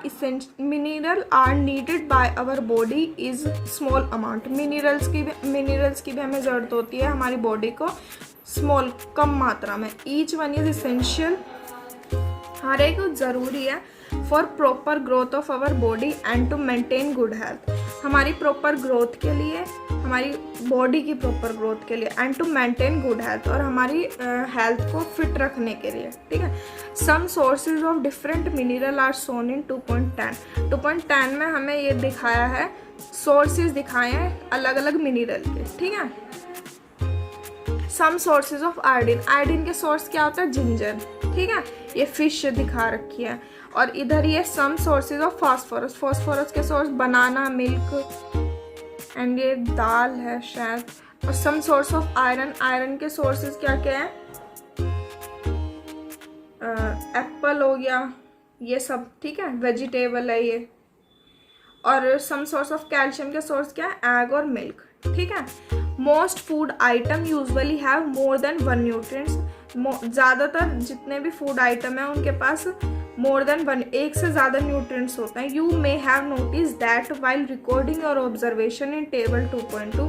Mineral are needed by our body is small amount. Minerals की भी हमें ज़रूरत होती है हमारी बॉडी को स्मॉल कम मात्रा में। ईच वन इज इसेंशियल, हर एक ज़रूरी है for proper growth of our body and to maintain good health. हमारी प्रॉपर ग्रोथ के लिए, हमारी बॉडी की प्रॉपर ग्रोथ के लिए, and to maintain good health, और हमारी हेल्थ को फिट रखने के लिए, ठीक है। Some sources of different mineral are shown in 2.10। 2.10 में हमें ये दिखाया है, सोर्सेज दिखाए हैं अलग अलग मिनरल के, ठीक है। Some sources of iodine, iodine के सोर्स क्या होता है, जिंजर, ठीक है। ये फिश दिखा रखी है। और इधर ये सम सोर्सेज ऑफ फास्फोरस, फास्फोरस के सोर्स बनाना, मिल्क, एंड ये दाल है शायद। और some source of iron, iron के सोर्सेज क्या क्या है, एप्पल हो गया, ये सब, ठीक है, वेजिटेबल है ये। और सम सोर्स ऑफ कैल्शियम के सोर्स क्या है, एग और मिल्क, ठीक है। Most food item usually have more than 1 nutrients. ज़्यादातर जितने भी फूड आइटम हैं उनके पास मोर देन 1, एक से ज़्यादा न्यूट्रिएंट्स होते हैं। You may have notice that while recording और ऑब्जर्वेशन इन टेबल 2.2।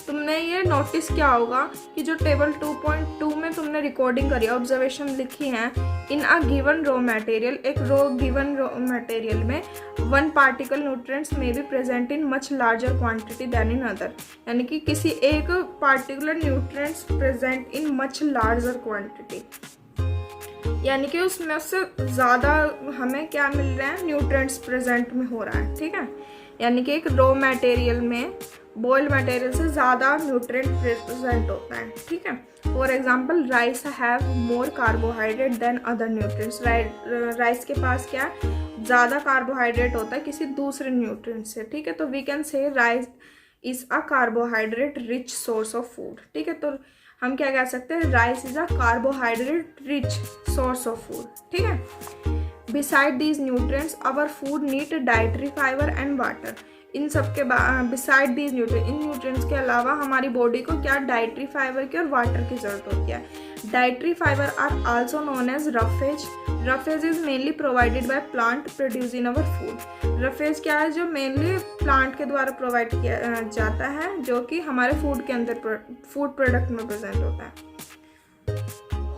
तुमने ये नोटिस किया होगा कि जो टेबल 2.2 में तुमने रिकॉर्डिंग करी, ऑब्जर्वेशन लिखी है, in a given raw material, एक गिवन रॉ मटेरियल में 1 पार्टिकल न्यूट्रिएंट्स में भी present in much larger quantity than in other. यानी कि किसी एक particular nutrients present in much larger quantity, यानी कि उसमें उससे ज़्यादा हमें क्या मिल रहा है, न्यूट्रिएंट्स प्रेजेंट में हो रहा है, ठीक है। यानी कि एक रॉ मटेरियल में बॉइल्ड मटेरियल से ज़्यादा न्यूट्रिएंट प्रेजेंट होता है, ठीक है। For example rice have more carbohydrate than other nutrients. Rice के पास क्या है, ज़्यादा कार्बोहाइड्रेट होता है किसी दूसरे न्यूट्रिएंट से, ठीक है। तो we can say rice is a carbohydrate rich source of food, ठीक है। तो हम क्या कह सकते हैं, rice is a carbohydrate rich source of food, ठीक है। Besides these nutrients our food need dietary fibre and water. इन सब के बिसाइड दीज न्यूट्रिएंट्स, इन न्यूट्रिएंट्स के अलावा हमारी बॉडी को क्या डाइटरी फाइबर की और वाटर की ज़रूरत होती है। Dietary fibre are also known as roughage. Roughage is mainly provided by plant produce in our food. Roughage क्या है, जो मेनली प्लांट के द्वारा प्रोवाइड किया जाता है, जो कि हमारे फूड के अंदर फूड प्रोडक्ट में प्रेजेंट होता है।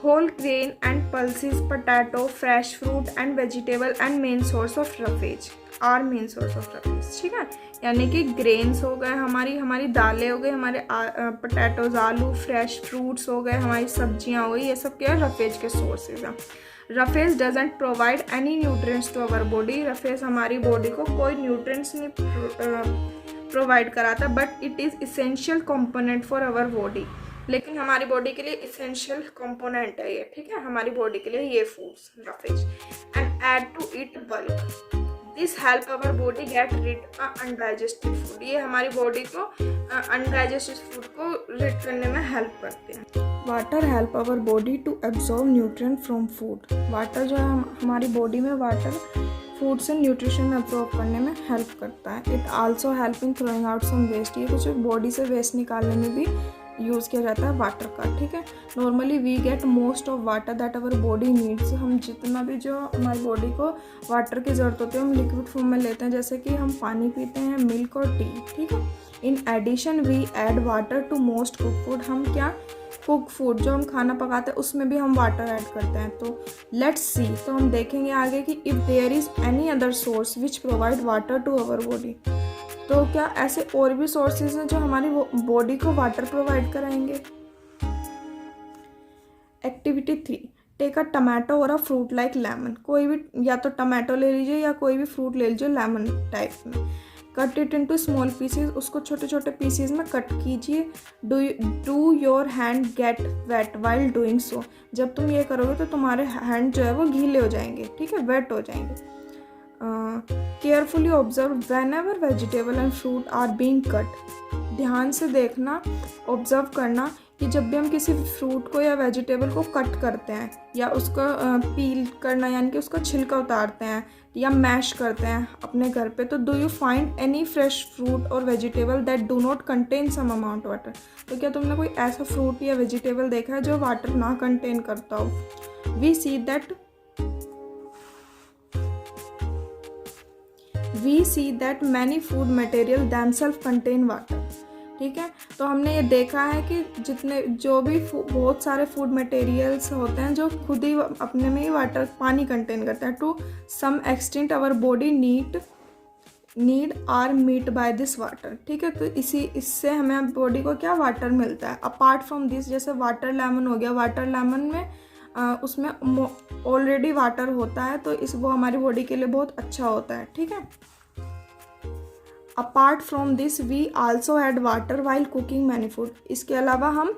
Whole grain and pulses, potato, fresh fruit and vegetable and main source of roughage are main source of roughage, ठीक है। यानी कि ग्रेन्स हो गए, हमारी दालें हो गई, हमारे पोटैटोज, आलू, फ्रेश फ्रूट्स हो गए, हमारी सब्जियां हो गई, ये सब क्या है, रफेज के सोर्सेज हैं। Roughage doesn't provide any nutrients to our body. Roughage हमारी बॉडी को कोई न्यूट्रिएंट्स नहीं प्रोवाइड कराता, but it is essential component for our body. लेकिन हमारी बॉडी के लिए इसेंशियल कंपोनेंट है ये, ठीक है, हमारी बॉडी के लिए ये foods roughage. And add to it bulk, this help our body get rid undigested food. ये हमारी बॉडी को अनडाइजेस्टेड फूड को रिड करने में हेल्प करते हैं। Water help our body to absorb nutrient from food. Water जो है हमारी बॉडी में वाटर फूड से न्यूट्रिशन एब्जॉर्ब करने में हेल्प करता है। It also help in throwing out some waste. ये कुछ बॉडी से वेस्ट निकालने में भी यूज़ किया जाता है वाटर का, ठीक है। Normally we get most of water that our body needs. हम जितना भी जो हमारी बॉडी को वाटर की ज़रूरत होती है हम लिक्विड फॉर्म में लेते हैं, जैसे कि हम पानी पीते हैं, मिल्क और टी, ठीक है। In addition we add water to most cook food. हम क्या कुक फूड जो हम खाना पकाते हैं उसमें भी हम वाटर ऐड करते हैं। तो लेट्स सी, तो हम देखेंगे आगे कि if there is any other source which provide water to our body, तो क्या ऐसे और भी सोर्सेज हैं जो हमारी बॉडी को वाटर प्रोवाइड कराएंगे। एक्टिविटी 3, टेक अ टमाटो और अ फ्रूट लाइक लेमन। कोई भी, या तो टमाटो ले लीजिए या कोई भी फ्रूट ले लीजिए लेमन टाइप में। Cut it into small pieces, उसको छोटे छोटे पीसेज में कट कीजिए। Do your hand get wet while doing so. जब तुम ये करोगे तो तुम्हारे हैंड जो है वो गीले हो जाएंगे, ठीक है, वेट हो जाएंगे। Carefully observe whenever vegetable and fruit are being cut. ध्यान से देखना, ऑब्जर्व करना कि जब भी हम किसी फ्रूट को या वेजिटेबल को कट करते हैं या उसको पील करना यानी कि उसका छिलका उतारते हैं या मैश करते हैं अपने घर पे, तो do you find any fresh fruit और vegetable that do not contain some amount water. तो क्या तुमने कोई ऐसा फ्रूट या वेजिटेबल देखा है जो वाटर ना कंटेन करता हो। We see that we see that many food material themselves contain water. ठीक है, तो हमने ये देखा है कि जितने जो भी बहुत सारे फूड मटेरियल्स होते हैं जो खुद ही अपने में ही वाटर पानी कंटेन करते हैं। To some extent our body need are meet by this water. ठीक है, तो इससे हमें बॉडी को क्या वाटर मिलता है। अपार्ट फ्रॉम दिस, जैसे वाटर लेमन हो गया, वाटर लेमन में उसमें ऑलरेडी वाटर होता है, तो वो हमारी बॉडी के लिए बहुत अच्छा होता है। ठीक है, apart from this we also add water while cooking many food. इसके अलावा हम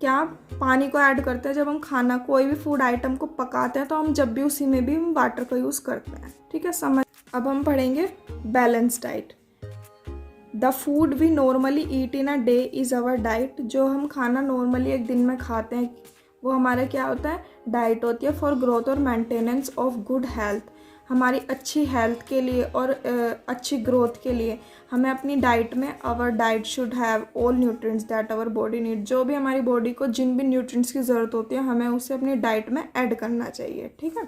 क्या पानी को ऐड करते हैं जब हम खाना कोई भी फूड आइटम को पकाते हैं, तो हम जब भी उसी में भी हम वाटर का यूज़ करते हैं। ठीक है, समझ। अब हम पढ़ेंगे balance diet. The food we normally eat in a day is our diet. जो हम खाना नॉर्मली एक दिन में खाते हैं वो हमारा क्या होता है, डाइट होती है। फॉर ग्रोथ और मेंटेनेंस ऑफ गुड हेल्थ, हमारी अच्छी हेल्थ के लिए और अच्छी ग्रोथ के लिए हमें अपनी डाइट में our diet should have all nutrients that our body need. जो भी हमारी बॉडी को जिन भी न्यूट्रिएंट्स की ज़रूरत होती है हमें उसे अपनी डाइट में ऐड करना चाहिए। ठीक है,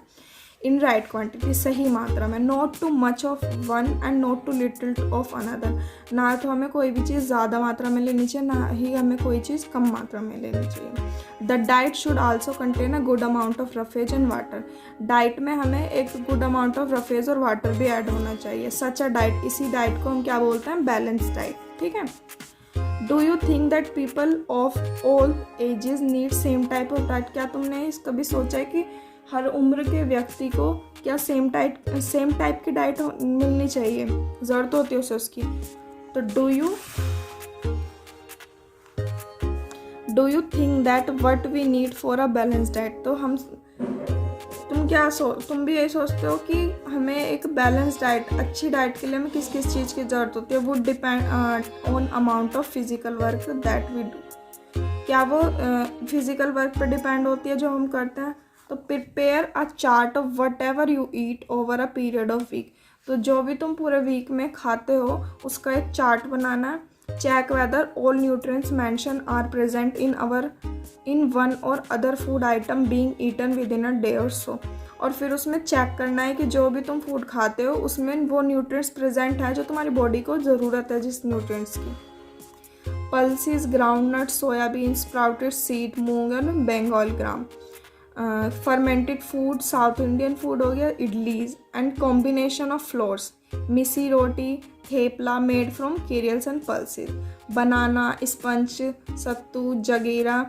इन राइट क्वांटिटी, सही मात्रा में। Not too much of one and not too little of another. ना तो हमें कोई भी चीज़ ज़्यादा मात्रा में लेनी चाहिए, ना ही हमें कोई चीज़ कम मात्रा में लेनी चाहिए। The diet should also contain a good amount of roughage and water. Diet में हमें एक गुड अमाउंट ऑफ रफेज और वाटर भी ऐड होना चाहिए। सच अ डाइट, इसी डाइट को हम क्या बोलते हैं, बैलेंस डाइट। ठीक है, do you think that people of all ages need same type of diet. क्या तुमने कभी सोचा है कि हर उम्र के व्यक्ति को क्या सेम टाइप की डाइट मिलनी चाहिए, ज़रूरत होती है उसे उसकी। तो do you think that what we need for a balance diet. तो तुम भी यही सोचते हो कि हमें एक बैलेंस डाइट, अच्छी डाइट के लिए हमें किस किस चीज़ की ज़रूरत होती है। Would depend on amount of physical work that we do. क्या वो फिजिकल वर्क पर डिपेंड होती है जो हम करते हैं। तो prepare a chart of whatever you eat over a period of week. तो जो भी तुम पूरे वीक में खाते हो उसका एक चार्ट बनाना है। Check whether all nutrients mention are present in one or other food item being eaten within a day or so. और फिर उसमें चेक करना है कि जो भी तुम फूड खाते हो उसमें वो न्यूट्रिएंट्स प्रेजेंट है जो तुम्हारी बॉडी को ज़रूरत है जिस न्यूट्रिएंट्स की। Pulses, groundnut, soybean, sprouted seed, moong and Bengal gram. Fermented food, south Indian food हो गया, idlis and combination of flours, missi roti, thepla made from cereals and pulses, banana, spinach, sattu, jaggery,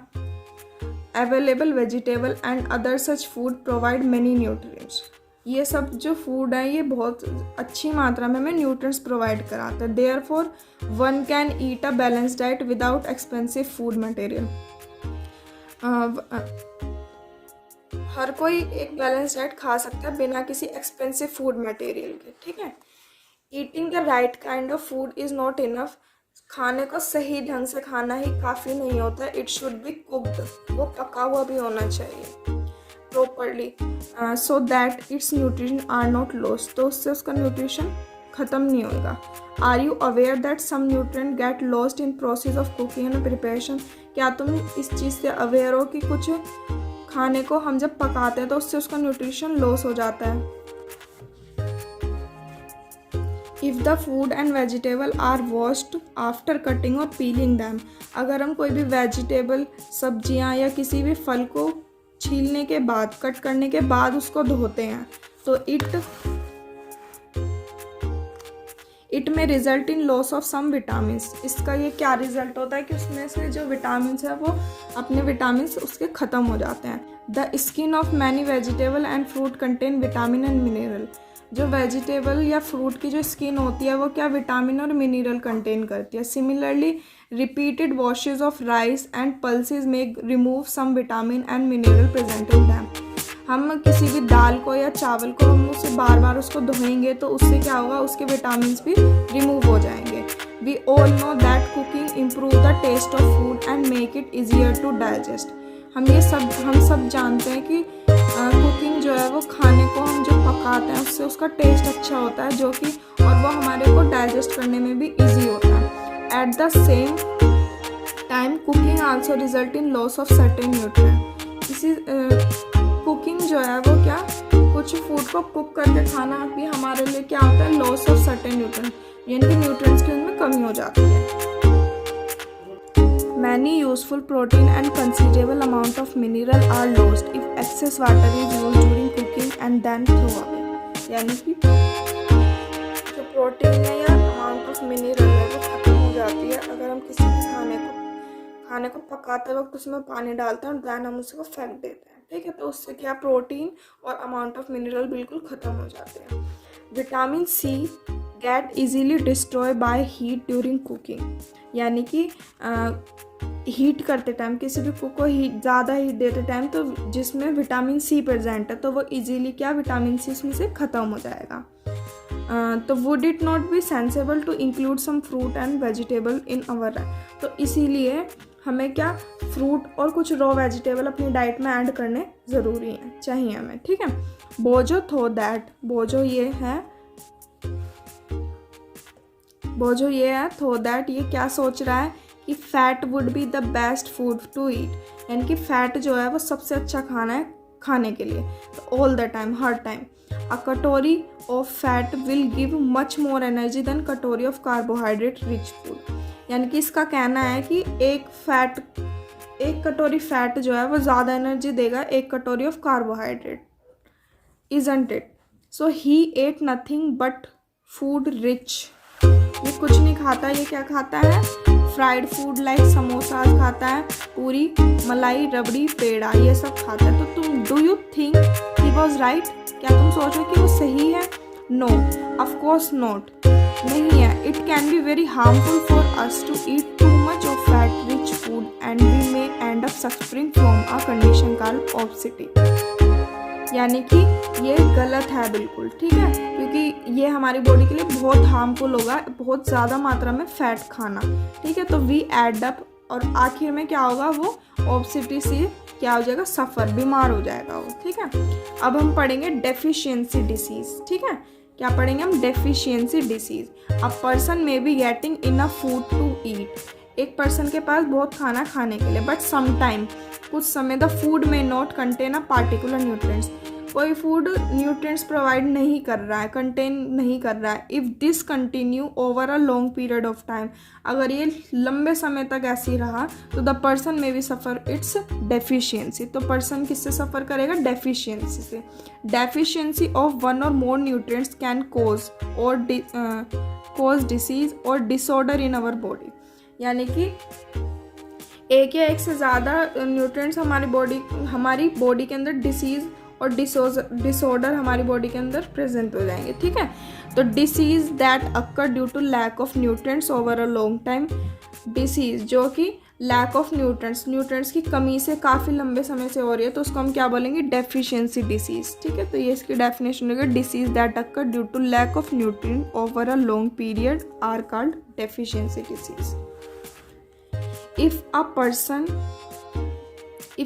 available vegetable and other such food provide many nutrients. ये सब जो food है ये बहुत अच्छी मात्रा में हमें न्यूट्रिएंट्स प्रोवाइड कराते हैं। Therefore one can eat a balance diet without expensive food material. हर कोई एक बैलेंस डाइट खा सकता है बिना किसी एक्सपेंसिव फूड मटेरियल के। ठीक है, eating the right kind of food is not enough. खाने को सही ढंग से खाना ही काफ़ी नहीं होता। इट शुड बी कुक्ड, वो पका हुआ भी होना चाहिए properly, so that its nutrition are not lost. तो उससे उसका न्यूट्रिशन ख़त्म नहीं होगा। Are you aware that some nutrient get lost in process of cooking and preparation. क्या तुम इस चीज़ से अवेयर हो कि कुछ खाने को हम जब पकाते हैं तो उससे उसका न्यूट्रिशन लॉस हो जाता है। If the food and vegetable are washed after cutting और पीलिंग दैम। अगर हम कोई भी वेजिटेबल, सब्जियां या किसी भी फल को छीलने के बाद, कट करने के बाद उसको धोते हैं तो इट में result in loss of some vitamins. इसका ये क्या रिजल्ट होता है कि उसमें से जो विटामिन्स है वो अपने विटामिन्स उसके ख़त्म हो जाते हैं। The skin of many vegetable and fruit contain vitamin and mineral. जो वेजिटेबल या फ्रूट की जो स्किन होती है वो क्या विटामिन और मिनरल कंटेन करती है। Similarly repeated washes of rice and pulses may remove some vitamin and mineral present in them. हम किसी भी दाल को या चावल को हम उसे बार बार उसको धोएंगे तो उससे क्या होगा, उसके विटामिन्स भी रिमूव हो जाएंगे। We all know that cooking improve the taste of food and make it easier to digest. हम सब जानते हैं कि कुकिंग जो है वो खाने को हम जो पकाते हैं उससे उसका टेस्ट अच्छा होता है, जो कि और वो हमारे को डाइजेस्ट करने में भी ईजी होता है। At the same time cooking also result in loss of certain nutrient. इसी कुकिंग जो है वो क्या, कुछ फूड को कुक करके खाना भी हमारे लिए क्या होता है, लॉस ऑफ सर्टेन न्यूट्रिएंट, यानी कि न्यूट्रिएंट्स की उनमें कमी हो जाती है। Many useful protein and considerable amount of mineral are lost if excess water is used during cooking and then throw away। यानी कि जो प्रोटीन है या अमाउंट ऑफ मिनरल है वो खत्म हो जाती है अगर हम किसी भी खाने को पकाते वक्त उसमें पानी डालते हैं और दैन हम उसको फेंक देते हैं, ठीक है। तो उससे क्या प्रोटीन और अमाउंट ऑफ मिनरल बिल्कुल ख़त्म हो जाते हैं। Vitamin C get easily destroy by heat during cooking, यानी कि हीट करते टाइम, किसी भी कुक को ज़्यादा हीट देते टाइम तो जिसमें विटामिन सी प्रेजेंट है तो वो इजीली क्या विटामिन सी इसमें से ख़त्म हो जाएगा। तो would it not be sensible to include some fruit and vegetable in our diet, तो इसीलिए हमें क्या फ्रूट और कुछ रॉ वेजिटेबल अपनी डाइट में ऐड करने ज़रूरी हैं, चाहिए हमें, ठीक है। बोजो थो दैट, बोजो ये है थो दैट ये क्या सोच रहा है कि fat would be the best food to eat, यानी कि फैट जो है वो सबसे अच्छा खाना है खाने के लिए, तो ऑल द टाइम, हर time. A katori of fat will give much more energy than katori of carbohydrate rich food, यानी कि इसका कहना है कि एक कटोरी फैट जो है वो ज़्यादा एनर्जी देगा एक कटोरी of carbohydrate, isn't it. So he ate nothing but food rich, ये कुछ नहीं खाता, ये क्या खाता है, फ्राइड फूड लाइक समोसाज खाता है, पूरी, मलाई, रबड़ी, पेड़ा, ये सब खाता है। तो तुम do you think he was right, क्या तुम सोच रहे हो कि वो सही है? नो, ऑफ कोर्स नॉट, नहीं है। It can be very harmful for us to eat too much of fat rich food and we may end up suffering from a condition called obesity, यानी कि ये गलत है बिल्कुल, ठीक है, क्योंकि ये हमारी बॉडी के लिए बहुत हार्मफुल होगा, बहुत ज़्यादा मात्रा में फैट खाना, ठीक है। तो वी एड अप और आखिर में क्या होगा, वो ओबेसिटी से क्या हो जाएगा, सफ़र, बीमार हो जाएगा वो, ठीक है। अब हम पढ़ेंगे डेफिशिएंसी डिसीज़, ठीक है। क्या पढ़ेंगे हम, deficiency disease. A person may be getting enough food to eat, एक पर्सन के पास बहुत खाना खाने के लिए, बट समटाइम, कुछ समय, द फूड में not contain a particular nutrients, कोई फूड न्यूट्रिएंट्स प्रोवाइड नहीं कर रहा है, कंटेन नहीं कर रहा है। If this continue over a long period of time, अगर ये लंबे समय तक ऐसे ही रहा तो द पर्सन में भी सफ़र इट्स डेफिशिएंसी, तो पर्सन किससे सफ़र करेगा, डेफिशिएंसी से। डेफिशिएंसी ऑफ वन और मोर न्यूट्रिएंट्स कैन कॉज डिसीज और डिसऑर्डर इन आवर बॉडी, यानी कि एक या एक से ज़्यादा न्यूट्रिएंट्स हमारी बॉडी के अंदर डिसीज़ और डिसऑर्डर हमारी बॉडी के अंदर प्रेजेंट हो जाएंगे, ठीक है। तो disease that occur due to lack of nutrients over a long time, disease जो कि लैक ऑफ न्यूट्रिएंट्स की कमी से काफ़ी लंबे समय से हो रही है, तो उसको हम क्या बोलेंगे, डेफिशिएंसी डिसीज़, ठीक है। तो ये इसकी डेफिनेशन होगी, disease that occur due to lack of nutrient over a long period are called deficiency disease. If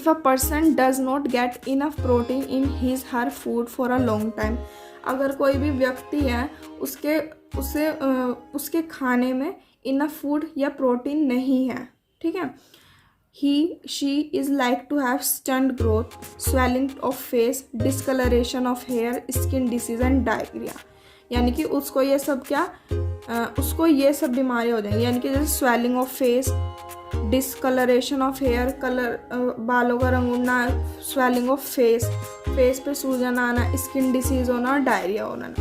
a person does not get enough protein in his her food for a long time, अगर कोई भी व्यक्ति है उसके खाने में enough food या protein नहीं है, ठीक है, she is like to have stunned growth, swelling of face, discoloration of hair, skin disease and diarrhea, यानी कि उसको ये सब बीमारियाँ हो जाएंगी, यानी कि जैसे swelling of face, discolouration of hair, बालों का रंग उड़ना, स्वेलिंग ऑफ फेस पे सूजन आना, स्किन डिसीज होना और डायरिया होना।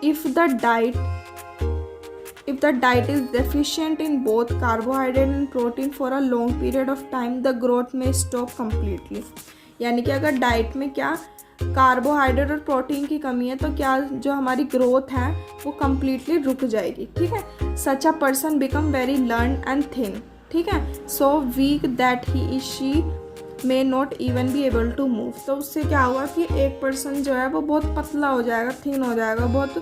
If the diet is deficient in both carbohydrate and protein for a long period of time, the growth में स्टॉप कम्प्लीटली, यानी कि अगर डाइट में क्या कार्बोहाइड्रेट और प्रोटीन की कमी है तो क्या जो हमारी ग्रोथ है वो कम्प्लीटली रुक जाएगी, ठीक है। Such a person become very lean and thin, ठीक है, so weak that he she may not even be able to move, तो उससे क्या होगा कि एक पर्सन जो है वो बहुत पतला हो जाएगा, थिन हो जाएगा, बहुत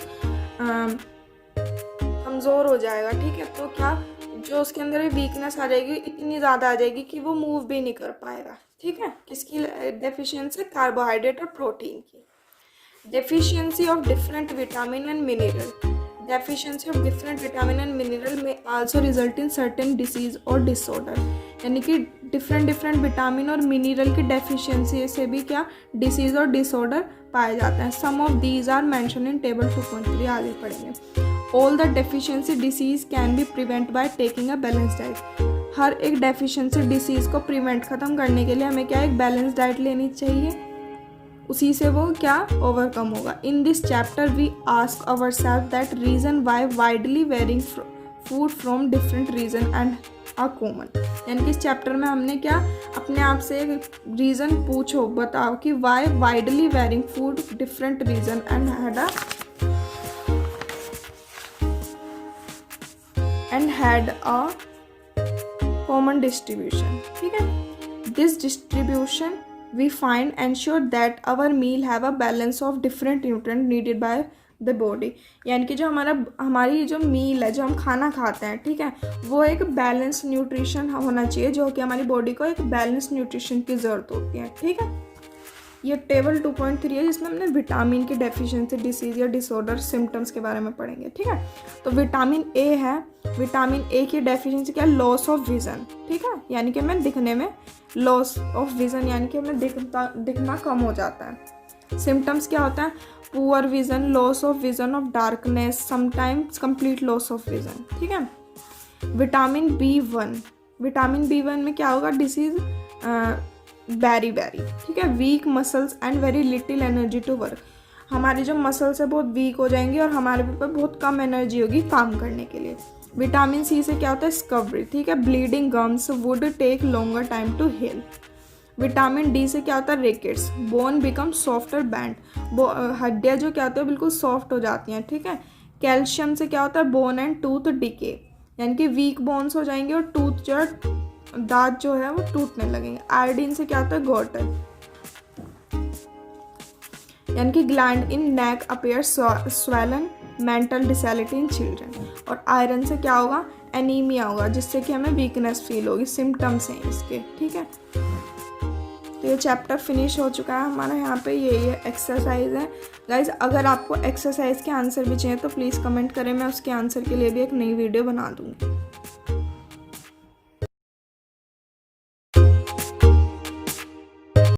कमज़ोर हो जाएगा, ठीक है। तो क्या जो उसके अंदर वीकनेस आ जाएगी, इतनी ज़्यादा आ जाएगी कि वो मूव भी नहीं कर पाएगा, ठीक है। किसकी डेफिशिएंसी, कार्बोहाइड्रेट और प्रोटीन की। Deficiency of different vitamin and mineral, deficiency of different vitamin and mineral may also result in certain disease or disorder, यानी कि डिफरेंट डिफरेंट विटामिन और मिनरल की डेफिशिएंसी से भी क्या डिसीज़ और डिसऑर्डर पाए जाते हैं। Some of these are mention in table 2.3, आगे पढ़ेंगे। All the deficiency disease can be prevent by taking a balance diet. हर एक डेफिशिएंसी डिसीज़ को प्रिवेंट ख़त्म करने के लिए हमें क्या एक बैलेंस डाइट लेनी चाहिए, उसी से वो क्या ओवरकम होगा। In this chapter we ask our self that reason why widely varying food from different region and a common. यानी कि इस चैप्टर में हमने क्या अपने आप से एक रीज़न पूछो, बताओ कि why widely varying food different region and had a common distribution. ठीक है, this distribution we find ensure that our meal have a balance of different nutrient needed by the body। यानी कि जो हमारी जो मील है, जो हम खाना खाते हैं, ठीक है, वो एक बैलेंस न्यूट्रिशन होना चाहिए, जो कि हमारी बॉडी को एक बैलेंस न्यूट्रिशन की ज़रूरत होती है। ठीक है, ये टेबल 2.3 है जिसमें हमने विटामिन की डेफिशिएंसी डिसीज़ या डिसऑर्डर सिम्टम्स के बारे में पढ़ेंगे। ठीक है, तो विटामिन ए है, विटामिन ए की डेफिशिएंसी क्या है, लॉस ऑफ विज़न। ठीक है, यानी कि हमें दिखने में लॉस ऑफ विज़न, यानी कि हमें दिखना कम हो जाता है। सिम्टम्स क्या होता है, poor vision, loss of vision of darkness, sometimes complete loss of vision. ठीक है, विटामिन B1, विटामिन B1 में क्या होगा, डिसीज़ बैरी, ठीक है, weak muscles and very little energy to work. हमारी जो मसल्स है बहुत वीक हो जाएंगी और हमारे ऊपर बहुत कम एनर्जी होगी काम करने के लिए। विटामिन सी से क्या होता है, स्कवरी। ठीक है, bleeding gums would take longer time to heal. Vitamin D से क्या होता है, rickets, bone become softer bend, हड्डियाँ जो क्या होती है बिल्कुल सॉफ्ट हो जाती हैं। ठीक है, कैल्शियम से क्या होता है, बोन एंड टूथ डिके, यानी कि वीक बोन्स हो जाएंगे और टूथ जो है, दांत जो है वो टूटने लगेंगे। आयोडीन से क्या होता है, गॉटर, यानी कि gland in neck appear swollen, mental disability in children. और आयरन से क्या होगा, एनीमिया होगा, जिससे कि हमें वीकनेस फील होगी, सिम्टम्स हैं इसके। ठीक है, तो ये चैप्टर फिनिश हो चुका है हमारा। यहाँ पे ये एक्सरसाइज है गाइज। अगर आपको एक्सरसाइज के आंसर भी चाहिए तो प्लीज़ कमेंट करें, मैं उसके आंसर के लिए भी एक नई वीडियो बना दूँगी।